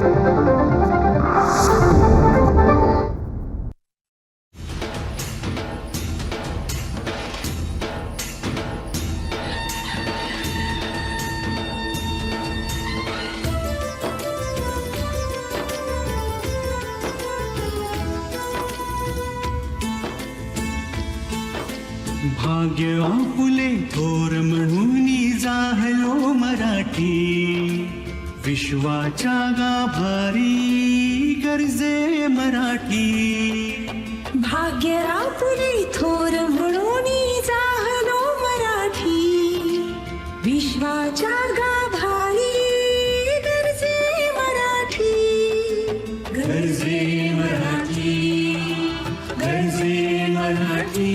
भाग्य आपुले थोर म्हणून जाहलो मराठी, विश्वाच्या गाभारी गर्जे मराठी. भाग्य आपुले थोर म्हणून जाहलो मराठी, विश्वाच्या गाभारी गर्जे मराठी. गर्जे मराठी, गर्जे मराठी,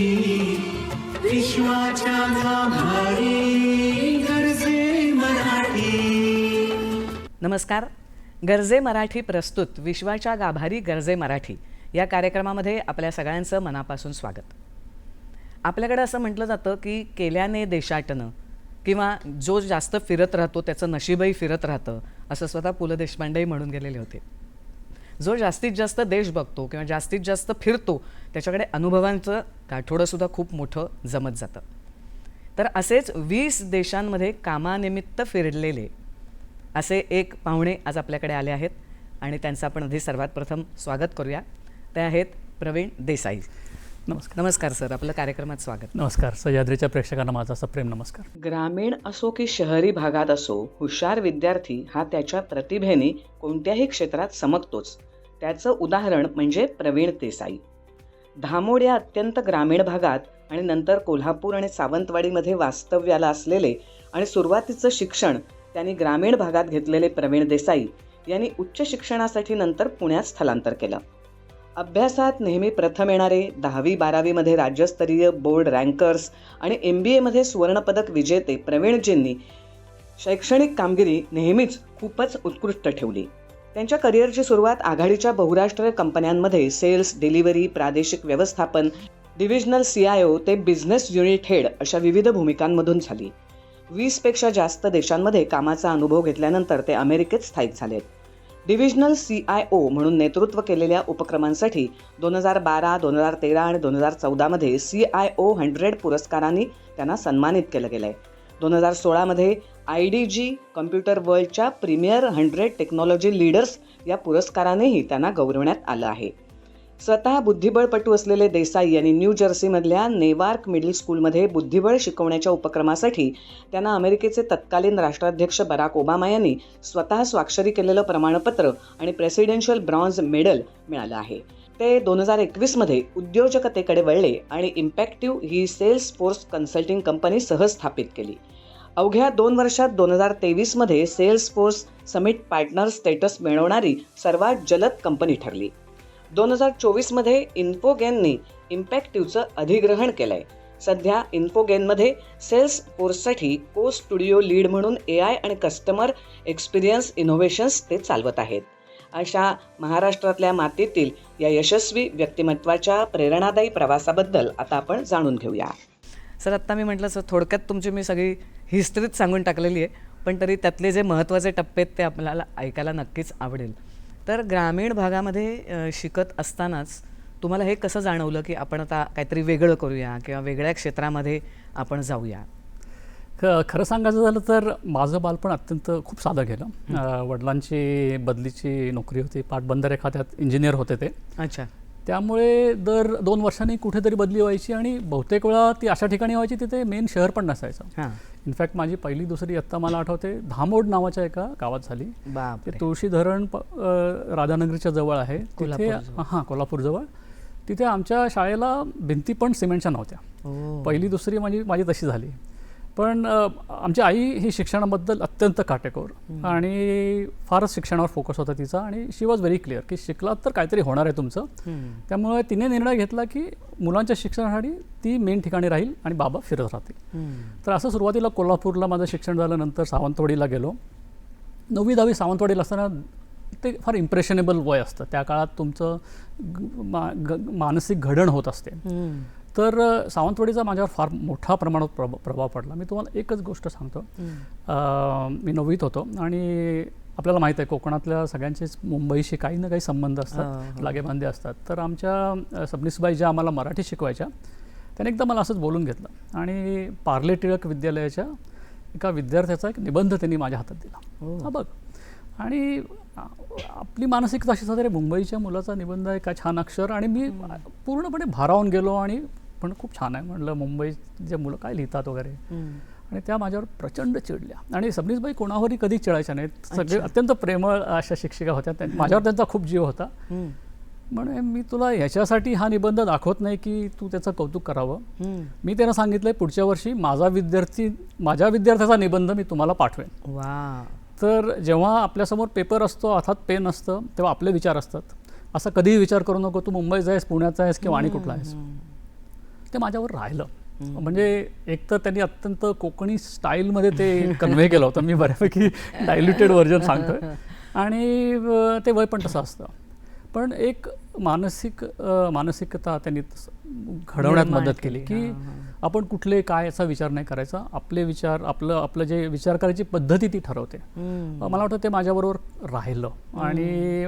विश्वाच्या गाभारी गर्जे मराठी. नमस्कार. गर्जे मराठी प्रस्तुत विश्वाच्या गाभारी गर्जे मराठी या कार्यक्रमामध्ये आपल्या सगळ्यांचं मनापासून स्वागत. आपल्याकडे असं म्हटलं जातं की केल्याने देशाटनं किंवा जो जास्त फिरत राहतो त्याचं नशीबही फिरत राहतं, असं स्वतः पु ल देशपांडेही म्हणून गेलेले होते. जो जास्तीत जास्त देश बघतो किंवा जास्तीत जास्त फिरतो त्याच्याकडे अनुभवांचं गाठोडंसुद्धा खूप मोठं जमत जातं. तर असेच 20 देशांमध्ये कामानिमित्त फिरलेले असे एक पाहुणे आज आपल्याकडे आले आहेत आणि त्यांचं आपण आधी सर्वात प्रथम स्वागत करूया. ते आहेत प्रवीण देसाई. नमस्कार. नमस्कार सर, आपलं कार्यक्रमात स्वागत. नमस्कार. सह्याद्रीच्या प्रेक्षकांना माझा सप्रेम नमस्कार. ग्रामीण असो की शहरी भागात असो, हुशार विद्यार्थी हा त्याच्या प्रतिभेने कोणत्याही क्षेत्रात चमकतोच. त्याचं उदाहरण म्हणजे प्रवीण देसाई. धामोड या अत्यंत ग्रामीण भागात आणि नंतर कोल्हापूर आणि सावंतवाडीमध्ये वास्तव्याला असलेले आणि सुरुवातीचं शिक्षण त्यांनी ग्रामीण भागात घेतलेले प्रवीण देसाई यांनी उच्च शिक्षणासाठी नंतर पुण्यात स्थलांतर केलं. अभ्यासात नेहमी प्रथम येणारे, 10वी-12वीमध्ये राज्यस्तरीय बोर्ड रँकर्स आणि MBAमध्ये सुवर्णपदक विजेते प्रवीणजींनी शैक्षणिक कामगिरी नेहमीच खूपच उत्कृष्ट ठेवली. त्यांच्या करिअरची सुरुवात आघाडीच्या बहुराष्ट्रीय कंपन्यांमध्ये सेल्स, डिलिव्हरी, प्रादेशिक व्यवस्थापन, डिव्हिजनल CIO ते बिझनेस युनिट हेड अशा विविध भूमिकांमधून झाली. 20पेक्षा जास्त देशांमध्ये कामाचा अनुभव घेतल्यानंतर ते अमेरिकेत स्थायिक झालेत. डिव्हिजनल CIO म्हणून नेतृत्व केलेल्या उपक्रमांसाठी 2012, 2013 आणि 2014मध्ये CIO 100 पुरस्कारांनी त्यांना सन्मानित केलं गेलं आहे. 2016मध्ये IDG कम्प्युटर वर्ल्डच्या प्रीमियर 100 टेक्नॉलॉजी लीडर्स या पुरस्कारानेही त्यांना गौरवण्यात आलं आहे. स्वतः बुद्धिबळपटू असलेले देसाई यांनी न्यू जर्सीमधल्या नेवार्क मिडल स्कूलमध्ये बुद्धिबळ शिकवण्याच्या उपक्रमासाठी त्यांना अमेरिकेचे तत्कालीन राष्ट्राध्यक्ष बराक ओबामा यांनी स्वतः स्वाक्षरी केलेलं प्रमाणपत्र आणि प्रेसिडेन्शियल ब्रॉन्झ मेडल मिळालं आहे. ते 2021मध्ये उद्योजकतेकडे वळले आणि इम्पॅक्टिव्ह ही सेल्स फोर्स कन्सल्टिंग कंपनी सहस्थापित केली. अवघ्या 2 वर्षात 2023मध्ये Salesforce summit partner status मिळवणारी सर्वात जलद कंपनी ठरली. 2024मध्ये इन्फोगेनने इम्पॅक्टिव्हचं अधिग्रहण केलंय. सध्या इन्फोगेनमध्ये सेल्स फोर्ससाठी को स्टुडिओ लीड म्हणून AI आणि कस्टमर एक्सपिरियन्स इनोव्हेशन्स ते चालवत आहेत. अशा महाराष्ट्रातल्या मातीतील या यशस्वी व्यक्तिमत्वाच्या प्रेरणादायी प्रवासाबद्दल आता आपण जाणून घेऊया. सर, आत्ता मी म्हटलं सर थोडक्यात तुमची मी सगळी हिस्ट्रीच सांगून टाकलेली आहे, पण तरी त्यातले जे महत्त्वाचे टप्पे आहेत ते आपल्याला ऐकायला नक्कीच आवडेल. तर ग्रामीण भागामध्ये शिकत असतानाच तुम्हाला हे कसं जाणवलं की आपण आता काहीतरी वेगळं करूया किंवा वेगळ्या क्षेत्रामध्ये आपण जाऊया? खरं सांगायचं झालं तर माझं बालपण अत्यंत खूप साधं गेलं. वडिलांची बदलीची नोकरी होती, पाटबंधारे खात्यात इंजिनियर होते ते. अच्छा. त्यामुळे दर 2 वर्षांनी कुठेतरी बदली व्हायची आणि बहुतेक वेळा ती अशा ठिकाणी व्हायची तिथे मेन शहर पण नसायचं. हां. इनफॅक्ट माझी पहिली दुसरी आत्ता मला आठवते धामोड नावाच्या एका गावात झाली. ते तुळशी धरण राधानगरीच्या जवळ आहे तिथे. हां, कोल्हापूरजवळ. तिथे आमच्या शाळेला भिंती पण सिमेंटच्या नव्हत्या. पहिली दुसरी माझी तशी झाली. पण आमची आई ही शिक्षणाबद्दल अत्यंत काटेकोर आणि फारच शिक्षणावर फोकस होता तिचा आणि शी वॉज व्हेरी क्लिअर की शिकलात तर काहीतरी होणार आहे तुमचं. त्यामुळे तिने निर्णय घेतला की मुलांच्या शिक्षणासाठी ती मेन ठिकाणी राहील आणि बाबा फिरत राहतील. तर असं सुरुवातीला कोल्हापूरला माझं शिक्षण झालं. नंतर सावंतवाडीला गेलो. 9वी 10वी सावंतवाडीला असताना ते फार इम्प्रेशनेबल वय असतं. त्या काळात तुमचं मानसिक घडण होत असते. तर सावंतवाडीचा माझ्यावर फार मोठा प्रमाणात प्रभाव पडला. मी तुम्हाला एकच गोष्ट सांगतो. मी 9वीत होतो आणि आपल्याला माहीत आहे कोकणातल्या सगळ्यांचेच मुंबईशी काही ना काही संबंध असतात, लागेबांधे असतात. तर आमच्या सबनीसबाई ज्या आम्हाला मराठी शिकवायच्या त्याने एकदा मला असंच बोलून घेतलं आणि पार्ले टिळक विद्यालयाच्या एका विद्यार्थ्याचा एक निबंध त्यांनी माझ्या हातात दिला. हा बघ, आणि आपली मानसिकता अशी साधारे मुंबईच्या मुलाचा निबंध आहे, काय छान अक्षर, आणि मी पूर्णपणे भारावून गेलो आणि पण खूप छान आहे म्हणलं, मुंबईचे मुलं काय लिहितात वगैरे. आणि त्या माझ्यावर प्रचंड चिडल्या. आणि सबनीसबाई कोणावरही कधी चिडायच्या नाहीत, सगळे अत्यंत प्रेमळ अशा शिक्षिका होत्या, माझ्यावर त्यांचा खूप जीव होता. म्हणे मी तुला ह्याच्यासाठी हा निबंध दाखवत नाही की तू त्याचं कौतुक करावं, मी त्यांना सांगितलंय पुढच्या वर्षी माझ्या विद्यार्थ्याचा निबंध मी तुम्हाला पाठवेन. वा. तर जेव्हा आपल्यासमोर पेपर असतो, हातात पेन असतं, तेव्हा आपले विचार असतात. असा कधीही विचार करू नको तू मुंबईचा आहेस, पुण्याचा आहेस किंवा आणि कुठला आहेस. ते माझ्यावर राहिलं. म्हणजे एक तर त्यांनी अत्यंत कोकणी स्टाईलमध्ये ते कन्व्हे केलं होतं, मी बऱ्यापैकी डायल्युटेड व्हर्जन सांगतोय, आणि ते वय पण तसं असतं. पण एक मानसिकता त्यांनी घडवण्यात मदत केली की आपण कुठले काय याचा विचार नाही करायचा, आपले विचार, आपलं जे विचार करायची पद्धती ती ठरवते. मला वाटतं ते माझ्याबरोबर राहिलं. आणि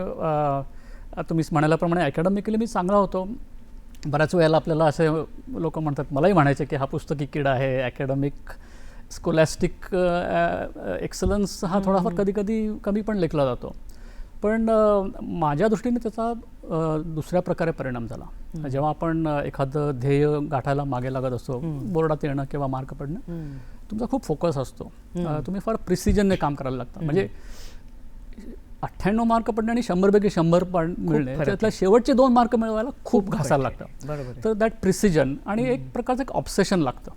तुम्ही म्हणाल्याप्रमाणे अकॅडमिकली मी चांगला होतो. बऱ्याच वेळेला आपल्याला असे लोक म्हणतात, मलाही म्हणायचे की हा पुस्तकी किडा आहे, अकॅडमिक स्कॉलॅस्टिक एक्सलन्स हा थोडाफार कधी कधी कमी पण लेखला जातो. पण माझ्या दृष्टीने त्याचा दुसऱ्या प्रकारे परिणाम झाला. जेव्हा आपण एखादं ध्येय गाठायला मागे लागत असतो, बोर्डात येणं किंवा मार्क पडणं, तुमचा खूप फोकस असतो, तुम्ही फार प्रिसिजनने काम करायला लागता. म्हणजे 98 मार्क पडणे आणि 100पैकी 100 मिळणे, त्यातल्या शेवटचे 2 मार्क मिळवायला खूप घासायला लागतं. तर दॅट प्रिसिजन आणि एक प्रकारचं एक ऑब्सेशन लागतं.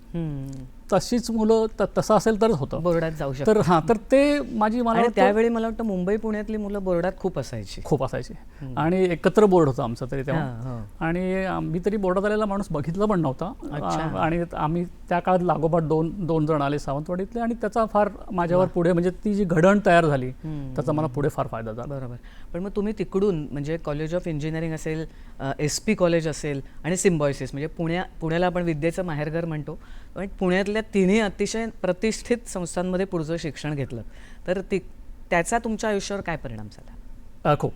तशीच मुलं तसं असेल तरच होतं, बोर्डात जाऊ शकतात. तर हां, तर ते मला त्यावेळी मला वाटतं मुंबई पुण्यातली मुलं बोर्डात खूप असायची आणि एकत्र बोर्ड होता आमचा तरी तेव्हा. आणि मी तरी बोर्डात आलेला माणूस बघितला पण नव्हता. आणि आम्ही त्या काळात लागोपाठ दोन जण आले सावंतवाडीतले, आणि त्याचा फार माझ्यावर पुढे, म्हणजे ती जी घडण तयार झाली त्याचा मला पुढे फार फायदा झाला. बरोबर. पण मग तुम्ही तिकडून म्हणजे कॉलेज ऑफ इंजिनिअरिंग असेल, SP कॉलेज असेल आणि सिम्बॉयसिस, म्हणजे पुण्याला आपण विद्येचं माहेरघर म्हणतो, पण पुण्यातल्या तिन्ही अतिशय प्रतिष्ठित संस्थांमध्ये पुढचं शिक्षण घेतलं, तर त्याचा तुमच्या आयुष्यावर काय परिणाम झाला? खूप.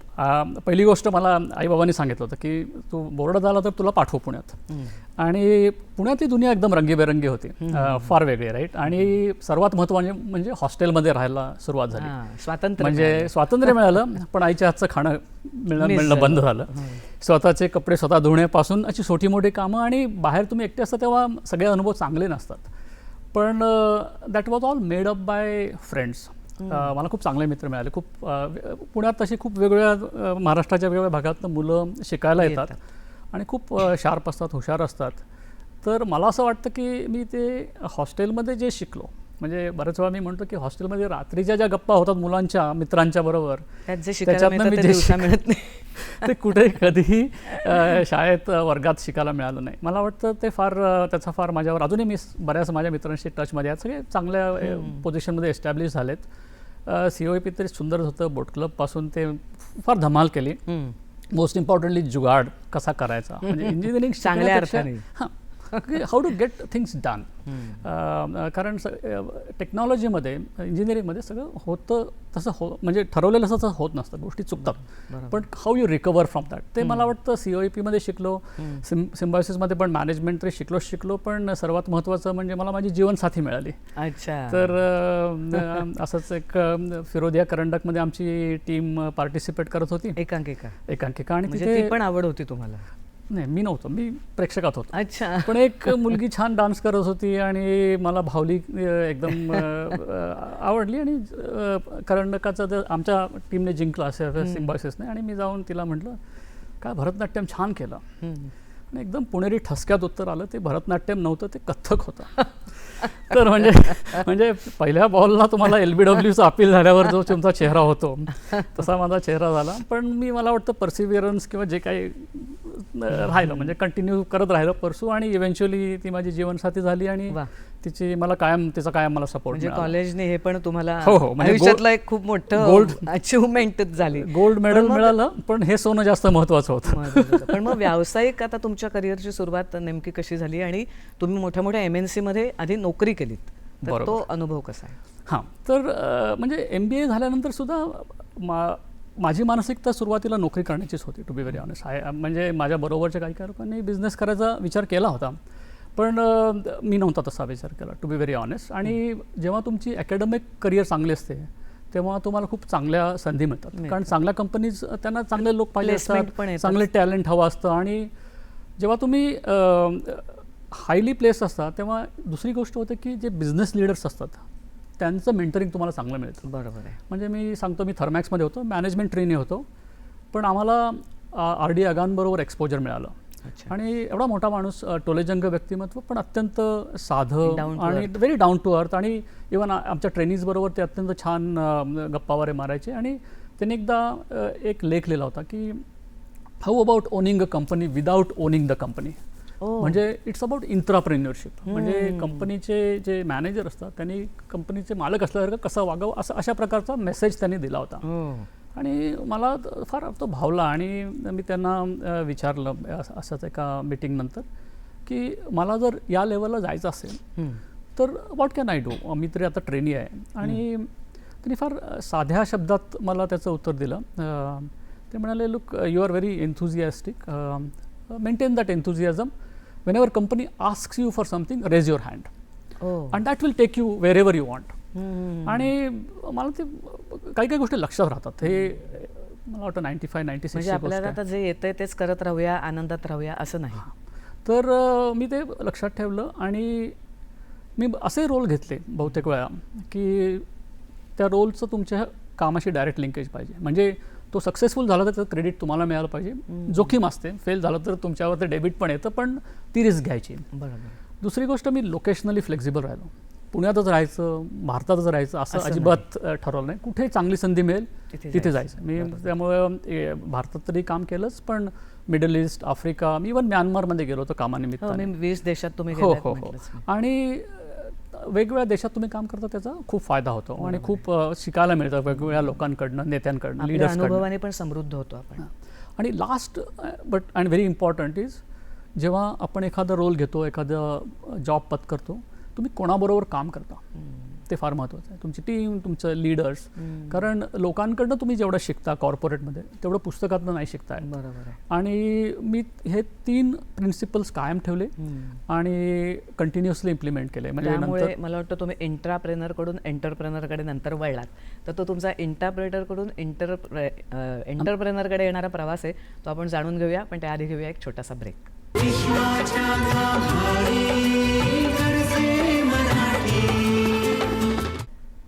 पहिली गोष्ट मला आईबाबांनी सांगितलं होतं की तू बोर्डात आला तर तुला पाठवू पुण्यात. आणि पुण्यातली दुनिया एकदम रंगीबेरंगी होती, फार वेगळी, राईट. आणि सर्वात महत्त्वाचे म्हणजे हॉस्टेलमध्ये राहायला सुरुवात झाली. म्हणजे स्वातंत्र्य मिळालं, पण आईच्या हातचं खाणं मिळणं बंद झालं. स्वतःचे कपडे स्वतः धुण्यापासून अशी छोटी मोठी कामं, आणि बाहेर तुम्ही एकटे असता तेव्हा सगळे अनुभव चांगले नसतात. पण that was all made up by friends. मला खूप चांगले मित्र मिळाले. खूप पुण्यात तशी खूप वेगवेगळ्या महाराष्ट्राच्या वेगवेगळ्या भागातनं मुलं शिकायला येतात आणि खूप शार्प असतात, हुशार असतात. तर मला असं वाटतं की मी ते हॉस्टेलमध्ये जे शिकलो, म्हणजे बऱ्याच वेळा मी म्हणतो की हॉस्टेलमध्ये रात्रीच्या ज्या गप्पा होतात मुलांच्या मित्रांच्या बरोबर, त्याच्यातनं मी जे मिळत नाही ते कुठे कधीही शाळेत वर्गात शिकायला मिळालं नाही. मला वाटतं ते त्याचा फार माझ्यावर, अजूनही मी बऱ्याच माझ्या मित्रांशी टचमध्ये आहेत, सगळे चांगल्या पोझिशनमध्ये एस्टॅब्लिश झालेत. COEP तरी सुंदर होतं, बोट क्लबपासून ते फार धमाल केली. मोस्ट इम्पॉर्टंटली जुगाड कसा करायचा, म्हणजे इंजिनिअरिंग चांगल्या अर्थाने how to get things done. कारण टेक्नॉलॉजीमध्ये, इंजिनिअरिंगमध्ये सगळं होतं तसं म्हणजे ठरवलेलं असं होत नसतं, गोष्टी चुकतात. पण how you recover from that, ते मला वाटतं COEPमध्ये शिकलो. सिम्बॉयसिसमध्ये पण मॅनेजमेंट तरी शिकलो, पण सर्वात महत्त्वाचं म्हणजे मला माझी जीवनसाथी मिळाली. तर असंच एक फिरोदिया करंडकमध्ये आमची टीम पार्टिसिपेट करत होती, एकांकिका. आणि तिथे पण आवड होती तुम्हाला? नाही, मी नव्हतो, मी प्रेक्षकात होतो. अच्छा. पण एक मुलगी छान डान्स करत होती आणि मला भावली एकदम आवडली. आणि करंडकाचं आमच्या टीमने जिंकलं असं सिम्बॉयसिसने. आणि मी जाऊन तिला म्हटलं, काय भरतनाट्यम छान केलं. आणि एकदम पुणेरी ठसक्यात उत्तर आलं, ते भरतनाट्यम नव्हतं, ते कथ्थक होतं. तर म्हणजे पहिल्या बॉलला तुम्हाला LBWचं अपील झाल्यावर जो तुमचा चेहरा होतो तसा माझा चेहरा झाला. पण मला वाटतं पर्सिव्हिअरन्स किंवा जे काही राहिलं, म्हणजे कंटिन्यू करत राहिलं परसू, आणि इव्हेंच्युअली ती माझी जीवनसाथी झाली. आणि तिचा कायम मला सपोर्ट. म्हणजे कॉलेजने हे पण तुम्हाला म्हणजे आयुष्यातलं एक खूप मोठं अचिव्हमेंटच झाली. गोल्ड मेडल मिळालं, पण हे सोनं जास्त महत्त्वाचं होतं. पण मग व्यावसायिक आता तुमच्या करिअरची सुरुवात नेमकी कशी झाली? आणि तुम्ही मोठ्या मोठ्या MNC मध्ये आधी नोकरी केलीत, तर बरोबर. तो अनुभव कसा आहे? हां, तर म्हणजे MBA झाल्यानंतर सुद्धा माझी मानसिकता सुरुवातीला नोकरी करण्याचीच होती, टू बी व्हेरी ऑनेस्ट. म्हणजे माझ्या बरोबरच्या काही लोकांनी बिझनेस करायचा विचार केला होता, पण मी नव्हता तसा विचार केला, टू बी व्हेरी ऑनेस्ट. आणि जेव्हा तुमची अकॅडमिक करिअर चांगली असते तेव्हा तुम्हाला खूप चांगल्या संधी मिळतात, कारण चांगल्या कंपनीज त्यांना चांगले लोक पाहिजे Placement पण असतात, येतात. चांगले टॅलेंट हवं असतं. आणि जेव्हा तुम्ही हायली प्लेस असता तेव्हा दुसरी गोष्ट होते की जे बिझनेस लीडर्स असतात त्यांचं मेंटरिंग तुम्हाला चांगलं मिळतं. बरोबर आहे. म्हणजे मी सांगतो, मी थर्मॅक्समध्ये होतो, मॅनेजमेंट ट्रेनी होतो, पण आम्हाला RD अगांबरोबर एक्सपोजर मिळालं. अच्छा. आणि एवढा मोठा माणूस, टोलेजंग व्यक्तिमत्व, पण अत्यंत Down साधं to आणि व्हेरी डाऊन टू अर्थ. आणि इवन आमच्या ट्रेनीजबरोबर ते अत्यंत छान गप्पावारे मारायचे. आणि त्यांनी एकदा एक लेख लिहिला होता की how about owning a company without owning the company. म्हणजे इट्स अबाउट इंट्राप्रेन्युअरशिप. म्हणजे कंपनीचे जे मॅनेजर असतात त्यांनी कंपनीचे मालक असल्यासारखं कसं वागावं, अशा प्रकारचा मेसेज त्यांनी दिला होता. आणि मला फार तो भावला. आणि मी त्यांना विचारलं असंच एका मीटिंगनंतर की मला जर या लेवलला जायचं असेल तर व्हॉट कॅन आय डू. मी तरी आता ट्रेनी आहे. आणि त्यांनी फार साध्या शब्दात मला त्याचं उत्तर दिलं. ते म्हणाले, look, you are very enthusiastic, maintain that enthusiasm. whenever company asks you for something, raise your hand, and that will take you wherever you want. आणि मला ते काही गोष्टी लक्षात राहतात. हे मला वाटतं 95-96 म्हणजे आपल्याला आता जे येतंय तेच करत राहूया, आनंदात राहूया असं नाही. तर मी ते लक्षात ठेवलं. आणि मी असे रोल घेतले बहुतेक वेळा की त्या रोलचं तुमच्या कामाशी डायरेक्ट लिंकेज पाहिजे. म्हणजे तो सक्सेसफुल झाला तर त्याचं क्रेडिट तुम्हाला मिळालं पाहिजे. जोखीम असते, फेल झालं तर तुमच्यावर ते डेबिट पण येतं, पण ती रिस्क घ्यायची. बरोबर. दुसरी गोष्ट, मी लोकेशनली फ्लेक्झिबल राहिलो. पुण्यातच राहायचं, भारतातच राहायचं असं अजिबात ठरवलं नाही. कुठे चांगली संधी मिळेल तिथे जायचं. मी त्यामुळे भारतात तरी काम केलंच, पण मिडल ईस्ट, आफ्रिका, मी इव्हन म्यानमारमध्ये गेलो होतो कामानिमित्ताने. 20 देशात तुम्ही हो गेलात हो हो. म्हटलंच मी. आणि वेगवेगळ्या देशात तुम्ही काम करता त्याचा खूप फायदा होतो. आणि खूप शिकायला मिळतं वेगवेगळ्या लोकांकडनं, नेत्यांकडनं, आपल्या लिडर्सकडनं. अनुभवाने पण समृद्ध होतो आपण. आणि last but and very important is, जेव्हा आपण एखादा रोल घेतो, एखादा जॉब पत्करतो, तुम्ही कोणाबरोबर काम करता ते फार महत्त्वाचं आहे. तुमची टीम, तुमचं लीडर्स. कारण लोकांकडनं तुम्ही जेवढं शिकता कॉर्पोरेटमध्ये तेवढं पुस्तकातनं नाही शिकताय. बरोबर आहे. आणि मी हे 3 प्रिन्सिपल्स कायम ठेवले आणि कंटिन्युअसली इम्प्लिमेंट केले. म्हणजे त्यामुळे मला वाटतं तुम्ही इंट्राप्रेनरकडून एंटरप्रेनरकडे नंतर वळलात, तर तो तुमचा इंट्राप्रेनरकडून एंटरप्रेनरकडे येणारा प्रवास आहे, तो आपण जाणून घेऊया. पण त्याआधी घेऊया एक छोटासा ब्रेक.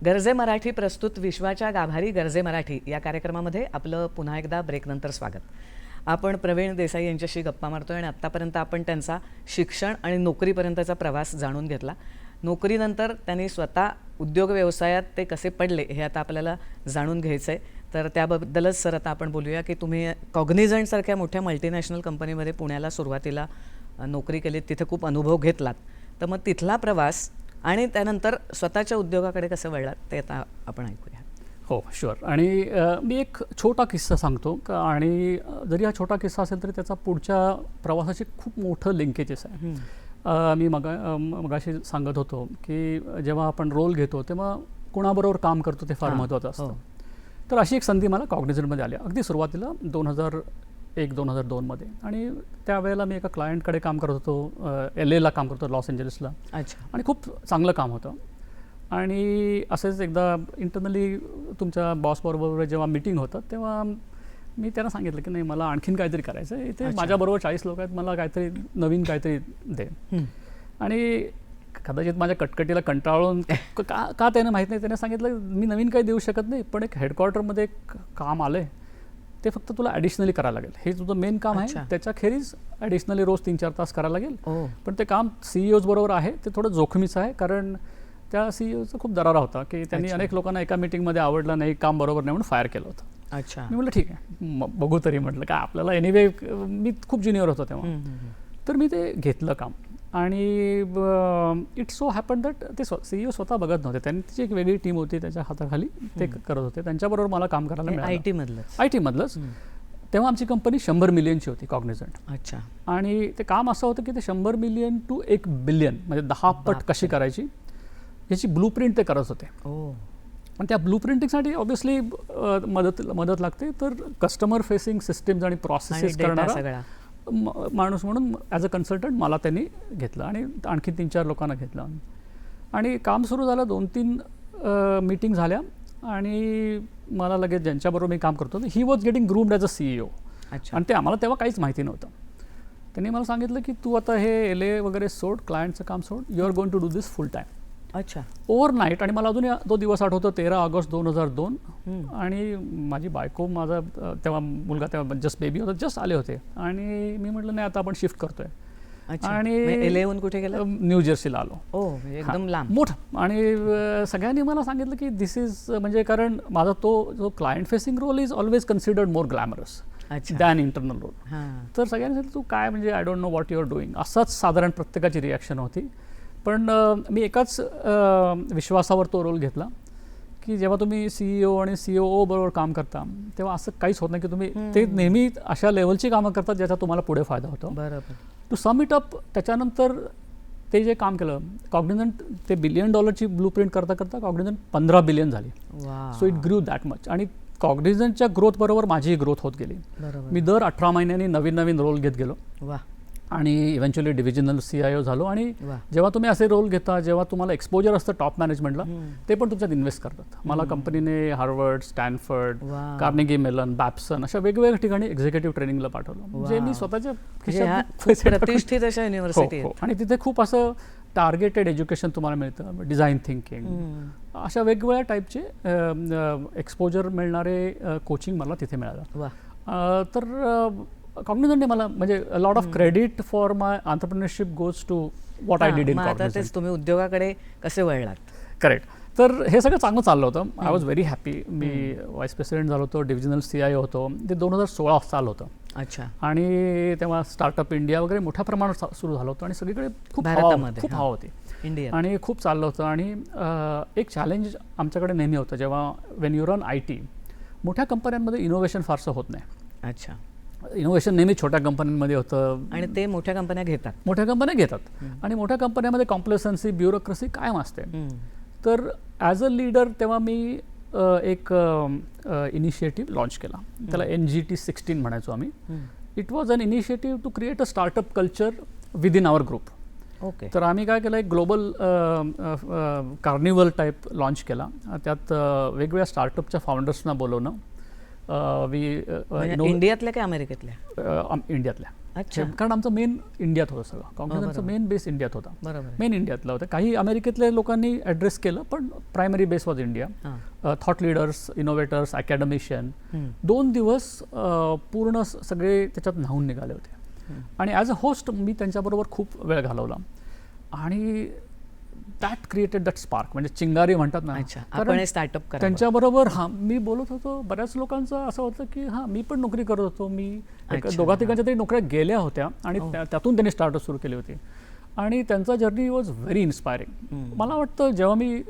गरजे मराठी प्रस्तुत विश्वाच्या गाभारी गरजे मराठी या कार्यक्रमामध्ये आपलं पुन्हा एकदा ब्रेकनंतर स्वागत. आपण प्रवीण देसाई यांच्याशी गप्पा मारतोय आणि आत्तापर्यंत आपण त्यांचा शिक्षण आणि नोकरीपर्यंतचा प्रवास जाणून घेतला. नोकरीनंतर त्यांनी स्वतः उद्योग व्यवसायात ते कसे पडले हे आता आपल्याला जाणून घ्यायचं आहे. तर त्याबद्दलच सर आता आपण बोलूया की तुम्ही कॉग्निझंटसारख्या मोठ्या मल्टीनॅशनल कंपनीमध्ये पुण्याला सुरुवातीला नोकरी केली, तिथे खूप अनुभव घेतलात. तर मग तिथला प्रवास आणि त्यानंतर स्वतःच्या उद्योगाकडे कसं वळलात ते आता आपण ऐकूया. हो, शुअर. आणि मी एक छोटा किस्सा सांगतो आणि जरी हा छोटा किस्सा असेल तरी त्याचा पुढच्या प्रवासाशी खूप मोठं लिंकेजेस आहे. मी मगाशी सांगत होतो की जेव्हा आपण रोल घेतो तेव्हा कोणाबरोबर काम करतो ते फार महत्त्वाचं असतं. तर अशी एक संधी मला कॉग्निझंटमध्ये आली अगदी सुरुवातीला 2001-2002 मध्ये. आणि त्यावेळेला मी एका क्लायंटकडे काम करत होतो, LA काम करतो, लॉस एंजलिसला. अच्छा. आणि खूप चांगलं काम होतं. आणि असंच एकदा इंटरनली तुमच्या बॉसबरोबर जेव्हा मीटिंग होतं तेव्हा मी त्यांना सांगितलं की नाही, मला आणखीन काहीतरी करायचं आहे. इथे माझ्याबरोबर 40 लोक आहेत, मला काहीतरी नवीन काहीतरी दे. आणि कदाचित माझ्या कटकटीला कंटाळून का त्याने माहीत नाही, त्याने सांगितलं मी नवीन काही देऊ शकत नाही, पण एक हेडक्वार्टरमध्ये एक काम आलं आहे, ते फक्त तुला ॲडिशनली करायला लागेल. हे तुझं मेन काम आहे, त्याच्याखेरीज ॲडिशनली रोज 3-4 तास करायला लागेल. पण ते काम CEOज बरोबर आहे, ते थोडं जोखमीचं आहे. कारण त्या CEOचा खूप दरारा होता की त्यांनी अनेक लोकांना एका मीटिंगमध्ये आवडलं नाही, काम बरोबर नाही म्हणून फायर केलं होतं. अच्छा. मी म्हटलं ठीक आहे, बघू तरी. म्हटलं काय आपल्याला एनिवे, मी खूप ज्युनियर होतो तेव्हा. तर मी ते घेतलं काम. आणि इट्स सो हॅपन दॅट ते CEO स्वतः बघत नव्हते, त्यांनी तिची एक वेगळी टीम होती त्याच्या हाताखाली, ते करत होते. त्यांच्याबरोबर मला काम करायला मिळालं. IT मधलंच. तेव्हा आमची कंपनी 100 मिलियनची होती, कॉग्निझंट. अच्छा. आणि ते काम असं होतं की ते 100 मिलियन टू 1 बिलियन म्हणजे 10 पट कशी करायची. याची ब्लू प्रिंट ते करत होते. ओ आणि त्या ब्लू प्रिंटिंगसाठी ऑब्व्हियसली मदत लागते. तर कस्टमर फेसिंग सिस्टीम्स आणि प्रोसेसेस आणि data करणारा सगळा. माणूस म्हणून ॲज अ कन्सल्टंट मला त्यांनी घेतलं आणि आणखी 3-4 लोकांना घेतलं. आणि काम सुरू झालं, 2-3 मीटिंग झाल्या आणि मला लगेच ज्यांच्याबरोबर मी काम करतो he was getting groomed as a CEO. अच्छा. आणि ते आम्हाला तेव्हा काहीच माहिती नव्हतं. त्यांनी मला सांगितलं की तू आता हे LA वगैरे सोड, क्लायंटचं काम सोड, you are going to do this full time. अच्छा. ओव्हरनाईट. आणि मला अजूनही तो दिवस आठवतो, 13 ऑगस्ट 2002. आणि माझी बायको, माझा तेव्हा मुलगा, तेव्हा जस्ट बेबी होता, जस्ट आले होते. आणि मी म्हटलं नाही आता आपण शिफ्ट करतोय. अच्छा. आणि LA हून कुठे गेला? न्यू जर्सीला आलो. ओ म्हणजे एकदम लांब. मोठं. आणि सगळ्यांनी मला सांगितलं की दिस इज, म्हणजे कारण माझा तो जो client facing role is always considered more glamorous than internal role. तर सगळ्यांनी सांगितलं तू काय, म्हणजे I don't know what you are doing, असंच साधारण प्रत्येकाची रिॲक्शन होती. पण मी एकाच विश्वासावर तो रोल घेतला की जेव्हा तुम्ही CEO आणि COO बरोबर काम करता तेव्हा असं काहीच होत नाही की तुम्ही ते नेहमी अशा लेवलची कामं करतात ज्याचा तुम्हाला पुढे फायदा होतो. बरोबर. टू सम इट अप, त्याच्यानंतर ते जे काम केलं कॉग्निझंट, ते $1 बिलियन ब्लू प्रिंट करता करता कॉग्निझंट 15 बिलियन झाली. So it grew that much. आणि कॉग्निझंटच्या ग्रोथ बरोबर माझीही ग्रोथ होत गेली. मी दर 18 महिन्यांनी नवीन रोल घेत गेलो. आणि इव्हेंच्युअली डिव्हिजनल CIO झालो. आणि जेव्हा तुम्ही असे रोल घेता, जेव्हा तुम्हाला एक्सपोजर असतं टॉप मॅनेजमेंटला, ते पण तुमच्यात इन्व्हेस्ट करतात. मला कंपनीने हार्वर्ड, स्टॅनफर्ड, कार्नेगी मेलन, बॅप्सन अशा वेगवेगळ्या ठिकाणी एक्झिक्युटिव्ह ट्रेनिंगला पाठवलं. म्हणजे मी स्वतःच्या प्रतिष्ठित अशा युनिव्हर्सिटी. आणि तिथे खूप असं टार्गेटेड एज्युकेशन तुम्हाला मिळतं, डिझाईन थिंकिंग, अशा वेगवेगळ्या टाईपचे एक्सपोजर मिळणारे कोचिंग मला तिथे मिळालं. तर कॉग्निझंटने मला, म्हणजे lot of credit for my entrepreneurship goes to what I did in Cognizant. तुम्ही उद्योगाकडे कसे वळलात? करेक्ट. तर हे सगळं चांगलं चाललं होतं. I was very happy. मी व्हाईस प्रेसिडेंट झालो होतो, डिव्हिजनल CIO होतो. ते 2016 साल होतं. अच्छा. आणि तेव्हा स्टार्टअप इंडिया वगैरे मोठ्या प्रमाणात सुरू झालं होतं आणि सगळीकडे खूप हवा होती इंडिया आणि खूप चाललं होतं. आणि एक चॅलेंज आमच्याकडे नेहमी होतं, जेव्हा वेन यू रन IT, मोठ्या कंपन्यांमध्ये इनोव्हेशन फारसं होत नाही. अच्छा. इनोव्हेशन नेहमी छोट्या कंपन्यांमध्ये होतं आणि ते मोठ्या कंपन्या घेतात. आणि मोठ्या कंपन्यामध्ये कॉम्प्लेसन्सी, ब्युरोक्रसी कायम असते. तर ॲज अ लीडर तेव्हा मी एक इनिशिएटिव्ह लॉन्च केला, त्याला NGT 16 म्हणायचो आम्ही. It was an initiative to create a startup culture within our group. Okay. तर आम्ही काय केलं, एक ग्लोबल कार्निवल टाईप लॉन्च केला. त्यात वेगवेगळ्या स्टार्टअपच्या फाउंडर्सना बोलवणं. इंडियातल्या की अमेरिकेतल्या? इंडियातल्या. अच्छा. कारण आमचं मेन इंडियात होतं सगळं. कॉग्निझंटचं मेन बेस इंडियात होता. बरोबर. मेन इंडियातलं होतं. काही अमेरिकेतल्या लोकांनी ॲड्रेस केलं, पण primary base was India. Thought leaders, innovators, academician. 2 दिवस पूर्ण सगळे त्याच्यात न्हावून निघाले होते. आणि ॲज अ होस्ट मी त्यांच्याबरोबर खूप वेळ घालवला. आणि दॅट क्रिएटेड दॅट स्पार्क, म्हणजे चिंगारी म्हणतात ना. कारण स्टार्टअप त्यांच्याबरोबर मी बोलत होतो. बऱ्याच लोकांचं असं होतं की मी पण नोकरी करत होतो. मी 2-3 तरी नोकऱ्या गेल्या होत्या आणि त्यातून त्यांनी स्टार्टअप सुरू केली होती. आणि त्यांचा जर्नी वॉज व्हेरी इन्स्पायरिंग. मला वाटतं जेव्हा मी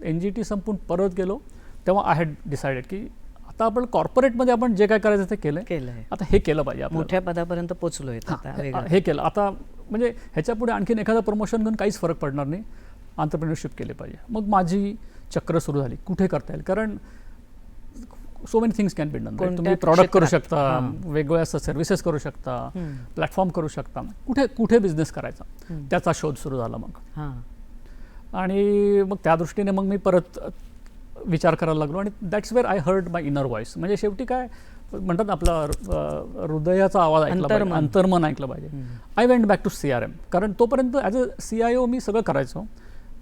NGT संपून परत गेलो तेव्हा आय हॅड डिसाइडेड की आता आपण कॉर्पोरेटमध्ये आपण जे काय करायचं ते केलंय, आता हे केलं पाहिजे. मोठ्या पदापर्यंत पोहोचलोय, हे केलं आता. म्हणजे ह्याच्या पुढे आणखीन एखादं प्रमोशन घेऊन काहीच फरक पडणार नाही, एंटरप्रेन्योरशिप केली पाहिजे. मग माझी चक्र सुरू झाली, कुठे करता येईल. कारण so many things can be done. तुम्ही प्रॉडक्ट करू शकता, वेगवेगळ्या सर्व्हिसेस करू शकता, प्लॅटफॉर्म करू शकता, कुठे बिझनेस करायचा त्याचा शोध सुरू झाला मग. आणि मग त्या दृष्टीने मग मी परत विचार करायला लागलो. आणि that's where I heard my inner voice. म्हणजे शेवटी काय म्हणतात, आपला हृदयाचा आवाज ऐकला पाहिजे, अंतर्मन ऐकलं पाहिजे. I went back to CRM. कारण तोपर्यंत ॲज अ CIO मी सगळं करायचो,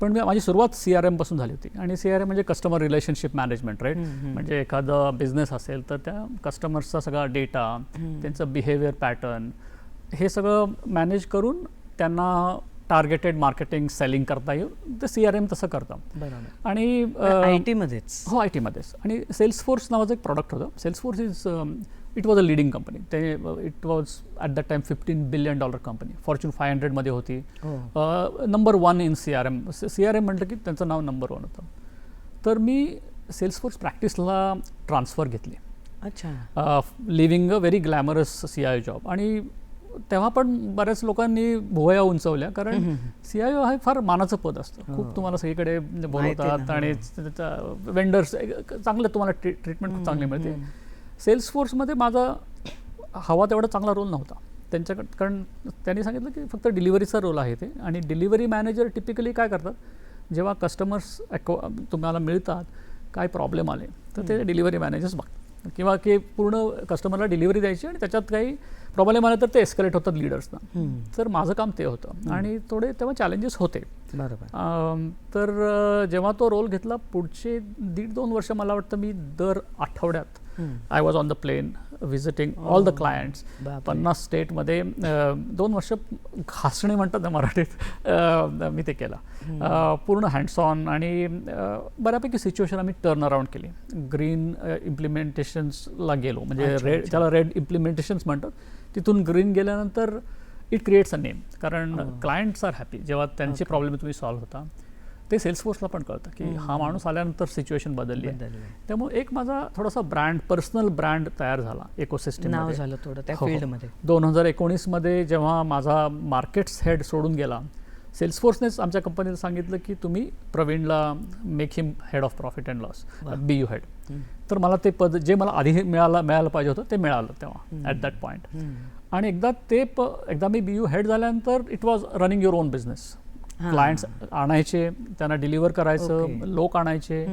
पण माझी सुरुवात CRM पासून झाली होती. आणि CRM म्हणजे कस्टमर रिलेशनशिप मॅनेजमेंट, राईट. म्हणजे एखादा बिझनेस असेल तर त्या कस्टमर्सचा सगळा डेटा, त्यांचं बिहेवियर पॅटर्न, हे सगळं मॅनेज करून त्यांना टार्गेटेड मार्केटिंग, सेलिंग करता येईल. तर CRM तसं करतं. आणि IT मध्येच. हो, IT मध्येच. आणि सेल्सफोर्स नावाचं एक प्रॉडक्ट होतं. Salesforce it was a leading company. It was at that time $15 billion company. Fortune 500 मध्ये होती. Number 1 in CRM. CRM म्हटलं की त्यांचं नाव नंबर 1 होतं. तर मी सेल्सफोर्स प्रॅक्टिसला ट्रान्सफर घेतली. अच्छा. Living a very glamorous CIO job. आणि तेव्हा पण बऱ्याच लोकांनी भुवया उंचवल्या, कारण CIO हे फार मानाचं पद असतं. खूप तुम्हाला सगळीकडे बोलवतात आणि वेंडर्स चांगलं तुम्हाला ट्रीटमेंट खूप चांगली मिळते. सेल्सफोर्समध्ये माझा हवा तेवढा चांगला रोल नव्हता त्यांच्याकडे, कारण त्यांनी सांगितलं की फक्त डिलिव्हरीचा रोल आहे ते, आणि डिलिव्हरी मॅनेजर टिपिकली काय करतात, जेव्हा कस्टमर्स तुम्हाला मिळतात, काय प्रॉब्लेम आले तर ते डिलिव्हरी मॅनेजर्स बघतात, किंवा की पूर्ण कस्टमरला डिलिव्हरी द्यायची आणि त्याच्यात काही प्रॉब्लेम आले तर ते एस्केलेट होतात लीडर्सना. तर माझं काम ते होतं आणि थोडे तेव्हा चॅलेंजेस होते. बरोबर. तर जेव्हा तो रोल घेतला, पुढचे 1.5-2 वर्ष मला वाटतं मी दर आठवड्यात I was on the plane visiting all the clients. 50 स्टेटमध्ये 2 वर्ष घासणे म्हणतात ना मराठीत, मी ते केलं पूर्ण हँड्स ऑन, आणि बऱ्यापैकी सिच्युएशन आम्ही टर्न अराउंड केली. ग्रीन इम्प्लिमेंटेशन्सला गेलो, म्हणजे त्याला रेड इम्प्लिमेंटेशन्स म्हणतात. तिथून ग्रीन गेल्यानंतर इट क्रिएट्स अ नेम, कारण क्लायंट्स आर हॅपी जेव्हा त्यांचे प्रॉब्लेम तुम्ही सॉल्व्ह होता. ते सेल्सफोर्सला पण कळतं की हा माणूस आल्यानंतर सिच्युएशन बदलली आहे. त्यामुळे एक माझा थोडासा ब्रँड, पर्सनल ब्रँड तयार झाला इकोसिस्टम, नाव झालं थोडं त्या फील्डमध्ये. 2019मध्ये जेव्हा माझा मार्केट्स हेड सोडून गेला, सेल्सफोर्सनेच आमच्या कंपनीला सांगितलं की तुम्ही प्रवीणला make him head of profit and loss, BU head. तर मला ते पद जे मला आधी मिळालं पाहिजे होतं ते मिळालं तेव्हा ॲट दॅट पॉईंट. आणि एकदा मी BU हेड झाल्यानंतर it was running your on business. Clients आणायचे, त्यांना डिलिव्हर करायचं, लोक आणायचे,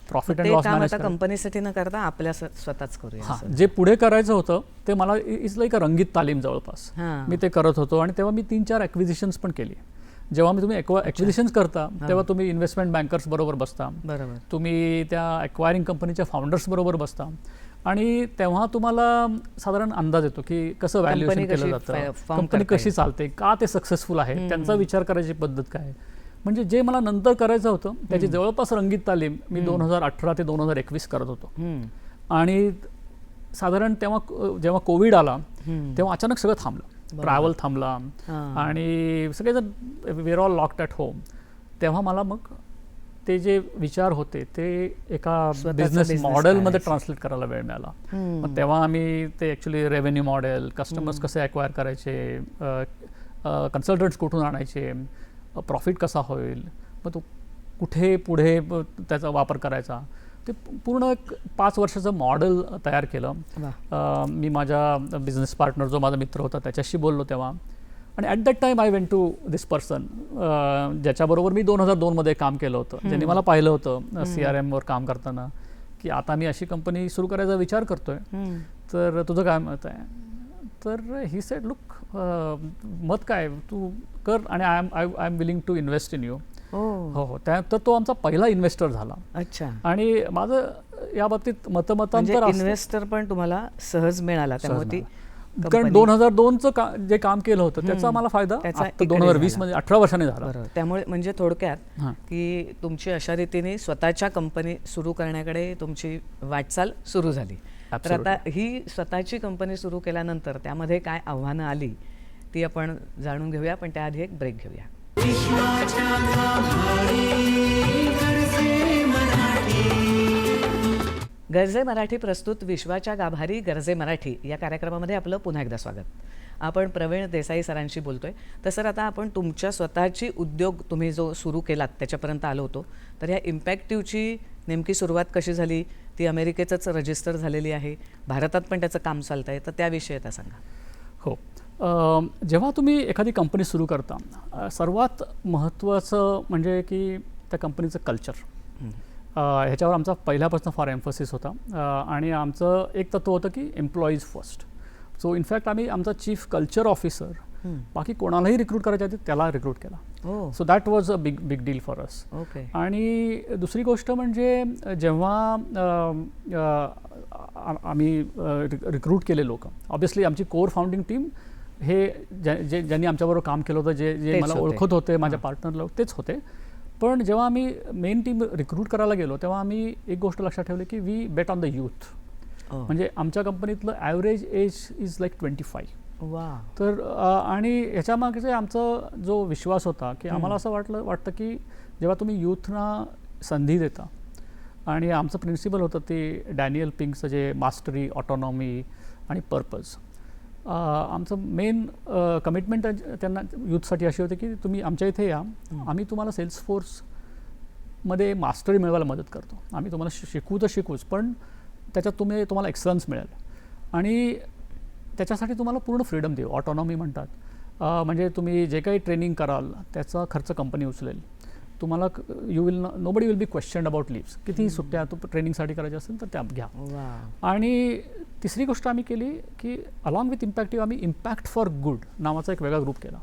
प्रॉफिट अँड लॉस मॅनेज कंपनीसाठी न करता आपल्या स्वतःच करूया. जे पुढे करायचं होतं ते मला इज लाईक अ रंगीत तालीम जवळपास मी ते करत होतो. आणि तेव्हा मी 3-4 ॲक्विजिशन्स पण केली. जेव्हा तुम्ही ॲक्विजिशन्स करता तेव्हा तुम्ही इन्व्हेस्टमेंट बँकर्स बरोबर बसता, तुम्ही त्या ॲक्वायरिंग कंपनीच्या फाउंडर्स बरोबर बसता, आणि तेव्हा तुम्हाला साधारण अंदाज येतो की कसं व्हॅल्युएशन केलं जातं, कंपनी कशी चालते, का ते सक्सेसफुल आहे, त्यांचा विचार करायची पद्धत काय. म्हणजे जे मला नंतर करायचं होतं त्याची जवळपास रंगीत तालीम मी 2018 ते 2021 करत होतो. आणि साधारण जेव्हा कोविड आला तेव्हा अचानक सगळं थांबलं, ट्रॅव्हल थांबला, आणि सगळेजण we are all locked at home. तेव्हा मला मग ते जे विचार होते ते एका बिझनेस मॉडेलमध्ये ट्रान्सलेट करायला वेळ मिळाला. मग तेव्हा आम्ही ते ॲक्च्युली रेव्हेन्यू मॉडेल, कस्टमर्स कसे ॲक्वायर करायचे, कन्सल्टंट्स कुठून आणायचे, प्रॉफिट कसा होईल, मग तो कुठे पुढे त्याचा वापर करायचा, ते पूर्ण 5 वर्षाचं मॉडेल तयार केलं. मी माझ्या बिझनेस पार्टनर जो माझा मित्र होता त्याच्याशी बोललो तेव्हा. आणि at that time I went to this person ज्याच्याबरोबर मी 2002मध्ये काम केलं होतं, ज्यांनी मला पाहिलं होतं CRMवर काम करताना, की आता मी अशी कंपनी सुरू करायचा विचार करतोय, तर तुझं काय मत आहे. तर ही सेड लुक, मत काय, तू कर, आणि I am willing to invest in you. हो. तर तो आमचा पहिला इन्व्हेस्टर झाला. अच्छा. आणि माझं या बाबतीत मतमतांतर इन्व्हेस्टर पण तुम्हाला सहज मिळाला, त्यामुळे ती, कारण 2002चं जे काम केलं होतं त्याचा मला फायदा 2020 म्हणजे 18 वर्षांनी झाला. त्यामुळे म्हणजे थोडक्यात की तुमची अशा रीतीने स्वतःच्या कंपनी सुरू करण्याकडे तुमची वाटचाल सुरू झाली. तर आता ही स्वतःची कंपनी सुरू केल्यानंतर त्यामध्ये काय आव्हानं आली ती आपण जाणून घेऊया, पण त्याआधी एक ब्रेक घेऊया. गरजे मराठी प्रस्तुत विश्वाच्या गाभारी गरजे मराठी या कार्यक्रमामध्ये आपलं पुन्हा एकदा स्वागत. आपण प्रवीण देसाई सरांशी बोलतोय. तर सर, आता आपण तुमच्या स्वतःची उद्योग तुम्ही जो सुरू केलात त्याच्यापर्यंत आलो होतो. तर ह्या इम्पॅक्टिव्हची नेमकी सुरुवात कशी झाली, ती अमेरिकेतच रजिस्टर झालेली आहे, भारतात पण त्याचं काम चालतं आहे, तर त्याविषयी आता सांगा. हो. जेव्हा तुम्ही एखादी कंपनी सुरू करता, सर्वात महत्त्वाचं म्हणजे की त्या कंपनीचं कल्चर, ह्याच्यावर आमचा पहिल्यापासून फार एम्फसिस होता. आणि आमचं एक तत्व होतं की एम्प्लॉईज फर्स्ट. सो इनफॅक्ट आम्ही आमचा चीफ कल्चर ऑफिसर बाकी कोणालाही रिक्रूट करायच्या आधी त्याला रिक्रूट केला. So that was a big deal for us. आणि दुसरी गोष्ट म्हणजे जेव्हा आम्ही रिक्रूट केले लोक, ऑब्व्हियसली आमची कोर फाउंडिंग टीम हे ज्यांनी आमच्याबरोबर काम केलं होतं, जे मला ओळखत होते, माझ्या पार्टनर लोक तेच होते. पण जेव्हा आम्ही मेन टीम रिक्रूट करायला गेलो तेव्हा आम्ही एक गोष्ट लक्षात ठेवली की we bet on the youth. म्हणजे आमच्या कंपनीतलं ॲव्हरेज एज इज लाईक 25. तर आणि ह्याच्यामागचे आमचा जो विश्वास होता की आम्हाला असं वाटतं की जेव्हा तुम्ही यूथना संधी देता, आणि आमचं प्रिन्सिपल होतं ते डॅनियल पिंकचं जे मास्टरी, ऑटोनॉमी आणि पर्पज. आमचं मेन कमिटमेंट त्यांना यूथसाठी अशी होती की तुम्ही आमच्या इथे या, आम्ही तुम्हाला सेल्सफोर्समध्ये मास्टरी मिळवायला मदत करतो. आम्ही तुम्हाला शिकवू तर शिकवूच, पण त्याच्यात तुम्हाला एक्सलन्स मिळेल आणि त्याच्यासाठी तुम्हाला पूर्ण फ्रीडम देऊ. ऑटोनॉमी म्हणतात. म्हणजे तुम्ही जे काही ट्रेनिंग कराल त्याचा खर्च कंपनी उचलेल. तुम्हाला nobody will be question about leaves. किती सुट्ट्या ट्रेनिंगसाठी करायच्या असेल तर त्या घ्या. आणि तिसरी गोष्ट आम्ही केली की अलॉंग विथ इम्पॅक्टिव्ह आम्ही इम्पॅक्ट फॉर गुड नावाचा एक वेगळा ग्रुप केला.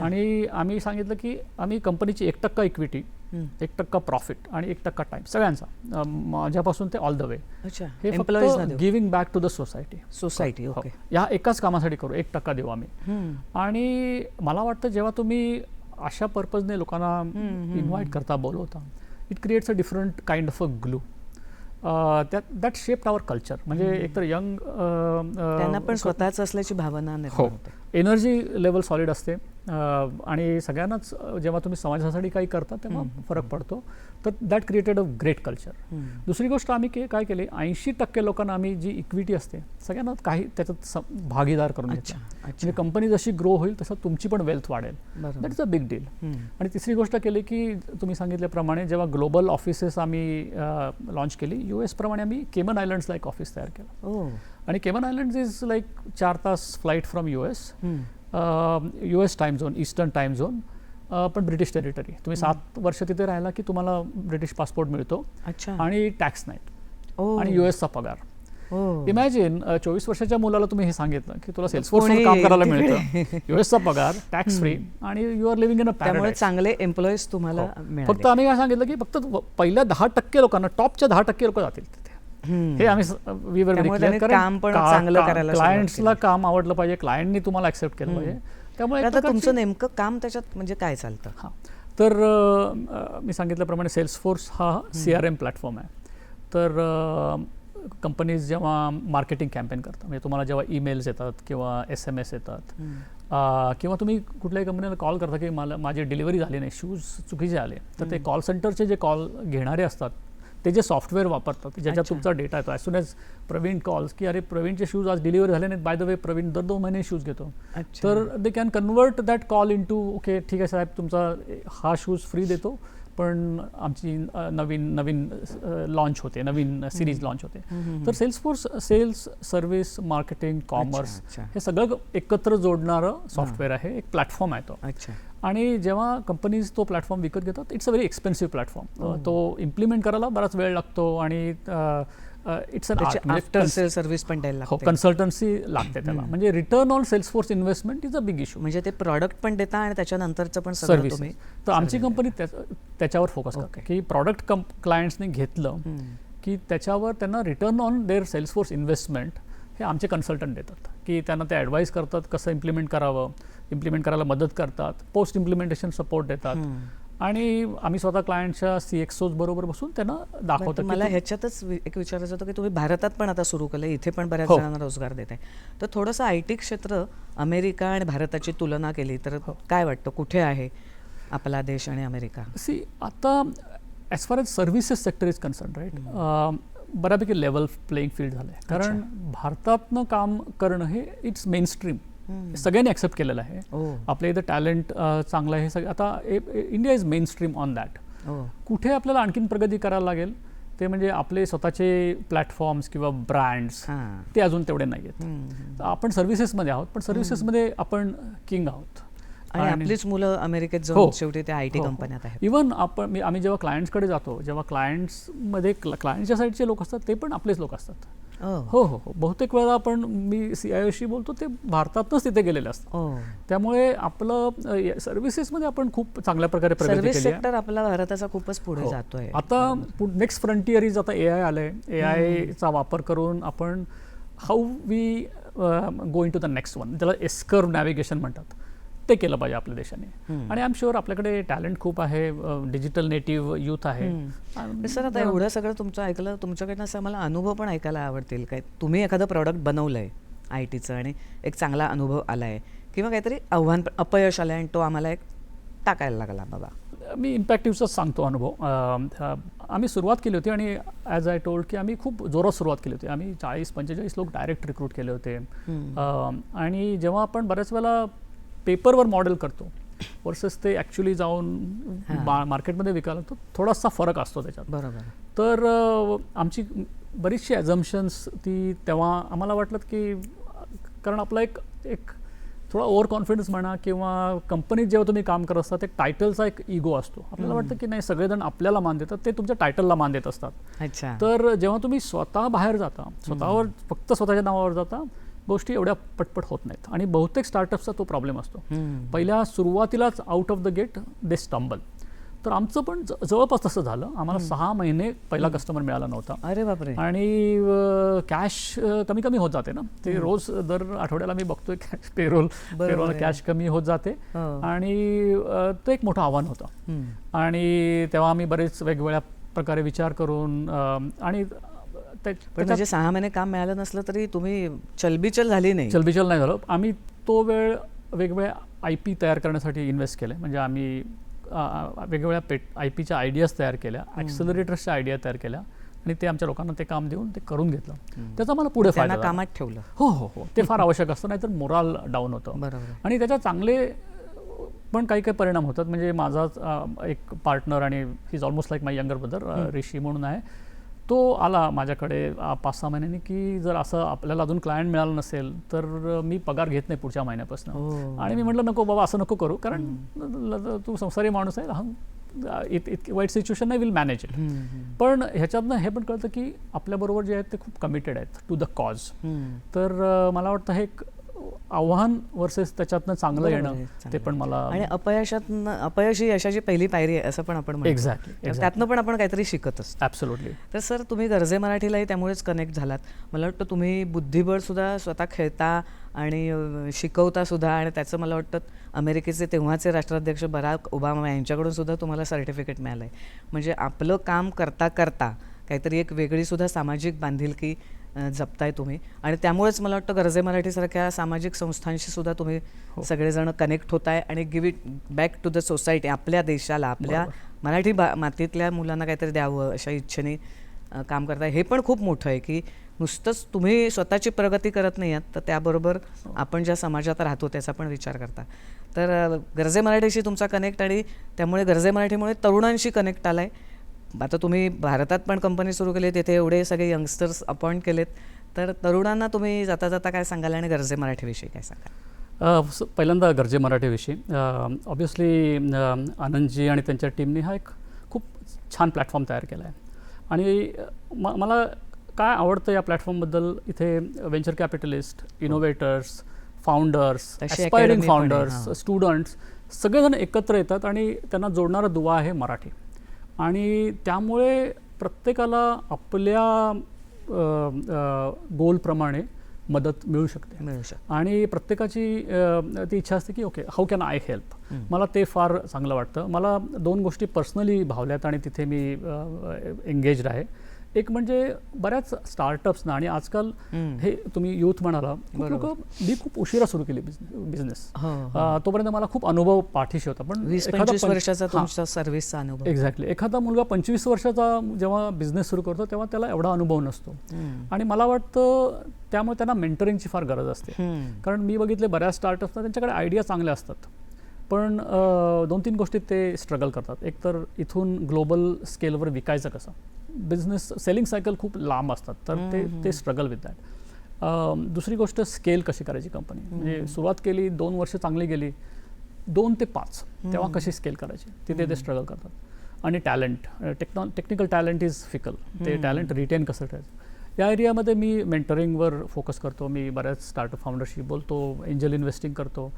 आणि आम्ही सांगितलं की आम्ही कंपनीची 1% इक्विटी, 1% प्रॉफिट आणि 1% टाईम सगळ्यांचा, माझ्यापासून ते ऑल द वे, हे फक्त giving back to the society. या एकाच कामासाठी करू, 1% देऊ आम्ही. आणि मला वाटतं जेव्हा तुम्ही अशा पर्पजने लोकांना इन्व्हाइट करता, बोलवता, it creates a different kind of a glue that shaped our culture. म्हणजे एकतर यंग त्यांना पण स्वतःच असल्याची भावना हो, एनर्जी लेवल सॉलिड असते. आणि सगळ्यांनाच जेव्हा तुम्ही समाजासाठी काही करता तेव्हा फरक पडतो. तर that created a great culture. दुसरी गोष्ट आम्ही काय केली, 80% लोकांना आम्ही जी इक्विटी असते सगळ्यांना काही त्याच्यात भागीदार करून घेतला. म्हणजे कंपनी जशी ग्रो होईल तसं तुमची पण वेल्थ वाढेल. That is a big deal. आणि तिसरी गोष्ट केली की तुम्ही सांगितल्याप्रमाणे जेव्हा ग्लोबल ऑफिसेस आम्ही लॉन्च केली, US प्रमाणे आम्ही केमन आयलंड्सला एक ऑफिस तयार केलं. आणि केमन आयलंड्स इज लाईक 4 तास flight from US time zone, eastern time zone, पण ब्रिटिश टेरिटरी. तुम्ही 7 वर्ष तिथे राहिला की तुम्हाला ब्रिटिश पासपोर्ट मिळतो आणि टॅक्स नाही आणि US चा पगार. इमॅजिन 24 वर्षाच्या मुलाला तुम्ही हे सांगितलं की तुला सेल्सफोर्सवर काम करायला मिळतं, US चा पगार, टॅक्स फ्री, आणि you are living in a paradise. चांगले एम्प्लॉईज तुम्हाला मिळाले. फक्त आम्ही काय सांगितलं की फक्त पहिल्या 10% लोकांना, टॉपच्या 10% लोक जातील तिथे. हे आम्ही क्लायंट्सला काम आवडलं पाहिजे, क्लायंटनी तुम्हाला ऍक्सेप्ट केलं पाहिजे. त्यामुळे आता तुमचं नेमकं काम त्याच्यात म्हणजे काय चालतं? हां, तर मी सांगितल्याप्रमाणे सेल्सफोर्स हा CRM प्लॅटफॉर्म आहे. तर कंपनीज जेव्हा मार्केटिंग कॅम्पेन करतात, म्हणजे तुम्हाला जेव्हा ईमेल्स येतात किंवा SMS येतात, किंवा तुम्ही कुठल्याही कंपनीला कॉल करता की माझी डिलिव्हरी झाली नाही, शूज चुकीचे आले, तर ते कॉल सेंटरचे जे कॉल घेणारे असतात ते जे सॉफ्टवेअर वापरतात ज्याच्यात तुमचा डेटा येतो. As soon as Praveen calls की अरे प्रवीणचे शूज आज डिलिव्हरी झाले नाहीत, बाय द वे प्रवीण दर 2 महिने शूज घेतो, तर they can convert that call into okay ठीक आहे साहेब, तुमचा हा शूज फ्री देतो, पण आमची नवीन लॉन्च होते, नवीन सिरीज लॉन्च होते. तर Salesforce sales, service, marketing, commerce हे सगळं एकत्र जोडणारं सॉफ्टवेअर आहे, एक प्लॅटफॉर्म आहे तो. आणि जेव्हा कंपनीज तो प्लॅटफॉर्म विकत घेतात, it's a very expensive platform. तो इम्प्लिमेंट करायला बराच वेळ लागतो आणि it's an after sale service पण द्यायला लागते, कन्सल्टन्सी लागते त्याला. म्हणजे return on Salesforce investment is a big issue. म्हणजे ते प्रॉडक्ट पण देता आणि त्याच्यानंतरचं पण सर्व्हिस. तर आमची कंपनी त्याच्यावर फोकस करते की प्रॉडक्ट क्लायंट्सने घेतलं की त्याच्यावर त्यांना return on their Salesforce investment हे आमचे कन्सल्टंट देतात, की त्यांना ते ॲडवाईस करतात कसं इम्प्लिमेंट करावं, इम्प्लिमेंट करायला मदत करतात, पोस्ट इम्प्लिमेंटेशन सपोर्ट देतात. आणि आम्ही स्वतः क्लायंटच्या CXOs बरोबर बसून त्यांना दाखवतो. मला ह्याच्यातच एक विचारायचं होतं की तुम्ही भारतात पण आता सुरू केलं, इथे पण बऱ्याच जणांना रोजगार देत आहे, तर थोडंसं IT क्षेत्र अमेरिका आणि भारताची तुलना केली तर काय वाटतं, कुठे आहे आपला देश आणि अमेरिका? आता as far as services sector is concern, right, बऱ्यापैकी लेवल प्लेइंग फील्ड झालं आहे. कारण भारतातनं काम करणं हे इट्स मेनस्ट्रीम, सगळ्यांनी ॲक्सेप्ट केलेलं आहे. आपल्या इथं टॅलेंट चांगलं आहे सगळं. आता India is main stream on that. कुठे आपल्याला आणखीन प्रगती करायला लागेल ते म्हणजे आपले स्वतःचे प्लॅटफॉर्म्स किंवा ब्रँड्स, ते अजून तेवढे नाही आहेत. आपण सर्व्हिसेसमध्ये आहोत, पण सर्व्हिसेसमध्ये आपण किंग आहोत. आणि आपलीच मुलं अमेरिकेत जाऊन शेवटी त्या IT कंपन्यात आहेत. इव्हन आम्ही जेव्हा क्लायंट्सकडे जातो, जेव्हा क्लायंट्समध्ये क्लायंटच्या साईडचे लोक असतात ते पण आपलेच लोक असतात. हो. बहुतेक वेळा आपण मी CIOशी बोलतो ते भारतातच तिथे गेलेले असतात. त्यामुळे आपलं सर्व्हिसेसमध्ये आपण खूप चांगल्या प्रकारे प्रगती केली आहे. सेक्टर आपला भारताचा खूपच पुढे जातोय. आता नेक्स्ट फ्रंटियर इज आता AI आलंय. AIचा वापर करून आपण how we go in to the next one, त्याला एस्कर्व नॅव्हिगेशन म्हणतात, ते केलं पाहिजे आपल्या देशाने. आणि आय एम शुअर आपल्याकडे टॅलेंट खूप आहे, डिजिटल नेटिव्ह यूथ आहे. सर आता एवढं सगळं तुमचं ऐकलं, तुमच्याकडनं असं मला अनुभव पण ऐकायला आवडतील काय? तुम्ही एखादं प्रॉडक्ट बनवलंय ITचं आणि एक चांगला अनुभव आलाय, किंवा काहीतरी अपयश आलंय आणि तो आम्हाला एक टाकायला लागला बाबा, मी इम्पॅक्टिव्हचाच सांगतो अनुभव. आम्ही सुरुवात केली होती आणि ॲज आय टोल्ड की आम्ही खूप जोरात सुरुवात केली होती. आम्ही 40-45 लोक डायरेक्ट रिक्रूट केले होते. आणि जेव्हा आपण बऱ्याच वेळेला पेपरवर मॉडेल करतो वर्सेस ते ॲक्च्युली जाऊन मार्केटमध्ये विकायला लागतो, थोडासा फरक असतो त्याच्यात. बरोबर. तर आमची बरीचशी ॲझम्पशन्स ती तेव्हा आम्हाला वाटलं की, कारण आपला एक थोडा ओव्हर कॉन्फिडन्स म्हणा किंवा कंपनीत जेव्हा तुम्ही काम करत असता, ते टायटलचा एक इगो असतो. आपल्याला वाटतं की नाही, सगळेजण आपल्याला मान देतात, ते तुमच्या टायटलला मान देत असतात. अच्छा. तर जेव्हा तुम्ही स्वतः बाहेर जाता, स्वतःवर फक्त स्वतःच्या नावावर जाता, गोष्टी एवढ्या पटपट होत नाहीत. आणि बहुतेक स्टार्टअप्सचा तो प्रॉब्लेम असतो. पहिल्या सुरुवातीलाच out of the gate they stumble. तर आमचं पण जवळपास तसं झालं. आम्हाला 6 महिने पहिला कस्टमर मिळाला नव्हता. अरे बापरे. आणि कॅश कमी कमी होत जाते ना, ते रोज दर आठवड्याला मी बघतोय पेरोल कॅश कमी होत जाते. आणि ते एक मोठं आव्हान होतं. आणि तेव्हा आम्ही बरेच वेगवेगळ्या प्रकारे विचार करून आणि म्हणजे 6 महिने काम मिळालं नसलं तरी तुम्ही चलबिचल झाली नाही? चलबिचल नाही झालं. आम्ही तो वेळ वेगवेगळ्या IP तयार करण्यासाठी इन्व्हेस्ट केले. म्हणजे आम्ही वेगवेगळ्या IPच्या आयडियाज तयार केल्या, ॲक्सेलरेटर्सच्या आयडिया तयार केल्या आणि ते आमच्या लोकांना ते काम देऊन ते करून घेतलं. त्याचा मला पुढे फायदा कामात ठेवलं. हो हो हो, ते फार आवश्यक असतं, नाहीतर मोराल डाऊन होतं. बरोबर. आणि त्याच्या चांगले पण काही काही परिणाम होतात. म्हणजे माझाच एक पार्टनर आणि he is almost like my younger brother, Rishi म्हणून आहे, तो आला माझ्याकडे 5-6 महिन्यांनी की जर असं आपल्याला अजून क्लायंट मिळालं नसेल तर मी पगार घेत नाही पुढच्या महिन्यापासून. आणि मी म्हटलं नको बाबा, असं नको करू, कारण तू संसारी माणूस आहे, इतकी वाईट सिच्युएशन नाही, विल मॅनेज इट. पण ह्याच्यातनं हे पण कळतं की आपल्याबरोबर जे आहेत ते खूप कमिटेड आहेत टू द कॉज. तर मला वाटतं हे एक आव्हान वर्सेस त्याच्यातनं चांगलं येणं, ते पण मला. आणि अपयश ही यशाची पहिली पायरी आहे असं पण आपण म्हणतो. एक्झॅक्टली. त्यातनं पण आपण काहीतरी शिकत असतो. ॲब्सोल्युटली. तर सर, तुम्ही गरजे मराठीलाही त्यामुळेच कनेक्ट झालात. मला वाटतं तुम्ही बुद्धिबळ सुद्धा स्वतः खेळता आणि शिकवता सुद्धा. आणि त्याचं मला वाटतं अमेरिकेचे तेव्हाचे राष्ट्राध्यक्ष बराक ओबामा यांच्याकडून सुद्धा तुम्हाला सर्टिफिकेट मिळालं आहे. म्हणजे आपलं काम करता करता काहीतरी एक वेगळी सुद्धा सामाजिक बांधिलकी जपताय तुम्ही. आणि त्यामुळेच मला वाटतं गरजे मराठीसारख्या सामाजिक संस्थांशी सुद्धा तुम्ही सगळेजण कनेक्ट होताय आणि give it back to the society. आपल्या देशाला, आपल्या मराठी मातीतल्या मुलांना काहीतरी द्यावं अशा इच्छेने काम करताय. हे पण खूप मोठं आहे की नुसतंच तुम्ही स्वतःची प्रगती करत नाही आहात, तर त्याबरोबर आपण ज्या समाजात राहतो त्याचा पण विचार करता. तर गरजे मराठीशी तुमचा कनेक्ट, आणि त्यामुळे गरजे मराठीमुळे तरुणांशी कनेक्ट आलाय. आता तुम्ही भारतात पण कंपनी सुरू केली, तिथे एवढे सगळे यंगस्टर्स अपॉइंट केलेत. तर तरुणांना तुम्ही जाता जाता काय सांगाल आणि गरजे मराठीविषयी काय सांगाल? पहिल्यांदा गरजे मराठीविषयी ऑब्व्हियसली आनंदजी आणि त्यांच्या टीमने हा एक खूप छान प्लॅटफॉर्म तयार केला आहे. आणि मला काय आवडतं या प्लॅटफॉर्मबद्दल, इथे venture capitalist, innovators, founders, aspiring founders, students सगळेजण एकत्र येतात आणि त्यांना जोडणारा दुवा आहे मराठी. आणि त्यामुळे प्रत्येकाला आपल्या गोलप्रमाणे मदत मिळू शकते. आणि प्रत्येकाची ती इच्छा असते की okay, how can I help. मला ते फार चांगलं वाटतं. मला 2 गोष्टी पर्सनली भावल्यात आणि तिथे मी एंगेज्ड आहे. एक म्हणजे बऱ्याच स्टार्टअप्सना, आणि आजकाल हे तुम्ही यूथ म्हणाला, खूप लोक मी खूप उशिरा सुरू केली बिझनेस. तोपर्यंत मला खूप अनुभव पाठीशी होता. पण 20-25 वर्षाचा तुमचा सर्व्हिसचा अनुभव. एक्झॅक्टली. एखादा मुलगा 25 वर्षाचा जेव्हा बिझनेस सुरू करतो तेव्हा त्याला एवढा अनुभव नसतो. आणि मला वाटतं त्यामुळे त्यांना मेंटरिंगची फार गरज असते. कारण मी बघितले बऱ्याच स्टार्टअप्सना त्यांच्याकडे आयडिया चांगल्या असतात, पण 2-3 गोष्टीत ते स्ट्रगल करतात. एक तर इथून ग्लोबल स्केलवर विकायचं कसं, बिझनेस सेलिंग सायकल खूप लांब असतात, तर ते स्ट्रगल विथ दॅट. दुसरी गोष्ट, स्केल कशी करायची कंपनी. म्हणजे सुरुवात केली, 2 वर्ष चांगली गेली, 2 ते 5 तेव्हा कशी स्केल करायची, तिथे ते स्ट्रगल करतात. आणि talent, technical talent is fickle, ते टॅलेंट रिटेन कसं ठेवायचं. या एरियामध्ये मी मेंटरिंगवर फोकस करतो. मी बऱ्याच स्टार्टअप फाउंडरशी बोलतो, एंजल इन्व्हेस्टिंग करतो,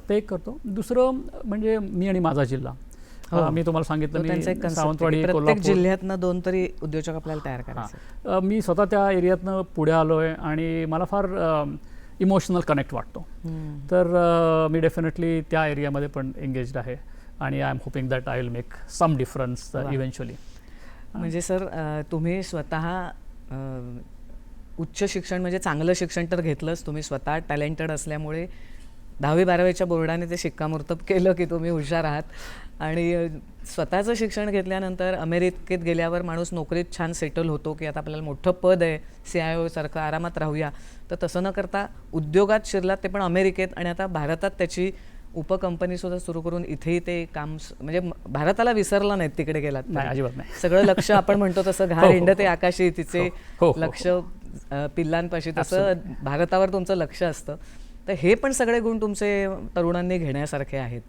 ते एक करतो. दुसरं म्हणजे मी आणि माझा जिल्हा. मी तुम्हाला सांगितलं, मी सावंतवाडी, कोल्हापूर जिल्ह्यातनं 2 तरी उद्योजक आपल्याला तयार करायचे. मी स्वतः त्या एरियातनं पुढे आलो आहे आणि मला फार इमोशनल कनेक्ट वाटतो. तर मी डेफिनेटली त्या एरियामध्ये पण एंगेज्ड आहे आणि I am hoping that I will make some difference eventually. म्हणजे सर, तुम्ही स्वतः उच्च शिक्षण म्हणजे चांगलं शिक्षण तर घेतलंच, तुम्ही स्वतः टॅलेंटेड असल्यामुळे 10वी-12वीच्या बोर्डाने ते शिक्कामोर्तब केलं की तुम्ही हुशार आहात. आणि स्वतःचं शिक्षण घेतल्यानंतर अमेरिकेत गेल्यावर माणूस नोकरीत छान सेटल होतो की आता आपल्याला मोठं पद आहे, CIO सारखं आरामात राहूया. तर तसं न करता उद्योगात शिरलात, ते पण अमेरिकेत, आणि आता भारतात त्याची उपकंपनीसुद्धा सुरू करून इथेही ते काम म्हणजे भारताला विसरला नाहीत तिकडे गेलात. नाही, अजिबात नाही. सगळं लक्ष आपण म्हणतो तसं घार हो, हिंड ते हो. आकाशी, तिचे हो. लक्ष पिल्लांपाशी, तसं भारतावर तुमचं लक्ष असतं. तर हे पण सगळे गुण तुमचे तरुणांनी घेण्यासारखे आहेत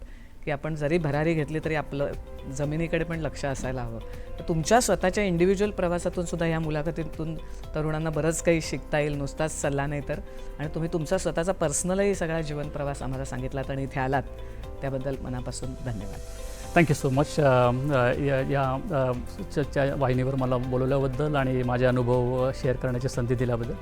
की आपण जरी भरारी घेतली तरी आपलं जमिनीकडे पण लक्ष असायला हवं. तर तुमच्या स्वतःच्या इंडिव्हिज्युअल प्रवासातून सुद्धा ह्या मुलाखतीतून तरुणांना बरंच काही शिकता येईल, नुसताच सल्ला नाही तर. आणि तुम्ही तुमचा स्वतःचा पर्सनलही सगळा जीवन प्रवास आम्हाला सांगितलात आणि इथे आलात, त्याबद्दल मनापासून धन्यवाद. थँक्यू सो मच या वाहिनीवर मला बोलवल्याबद्दल आणि माझे अनुभव शेअर करण्याची संधी दिल्याबद्दल.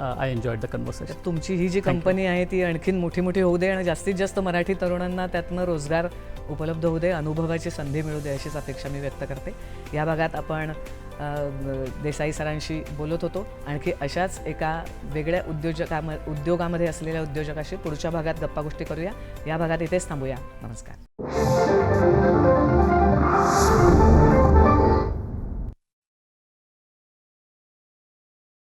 I enjoyed the conversation. तुमची ही जी कंपनी आहे ती आणखीन मोठी होऊ दे आणि जास्तीत जास्त मराठी तरुणांना त्यातनं रोजगार उपलब्ध होऊ दे, अनुभवाची संधी मिळू दे, अशीच अपेक्षा मी व्यक्त करते. या भागात आपण देसाई सरांशी बोलत होतो. आणखी अशाच एका वेगळ्या उद्योगामध्ये असलेल्या उद्योजकाशी पुढच्या भागात गप्पा गोष्टी करूया. या भागात इथेच थांबूया. नमस्कार.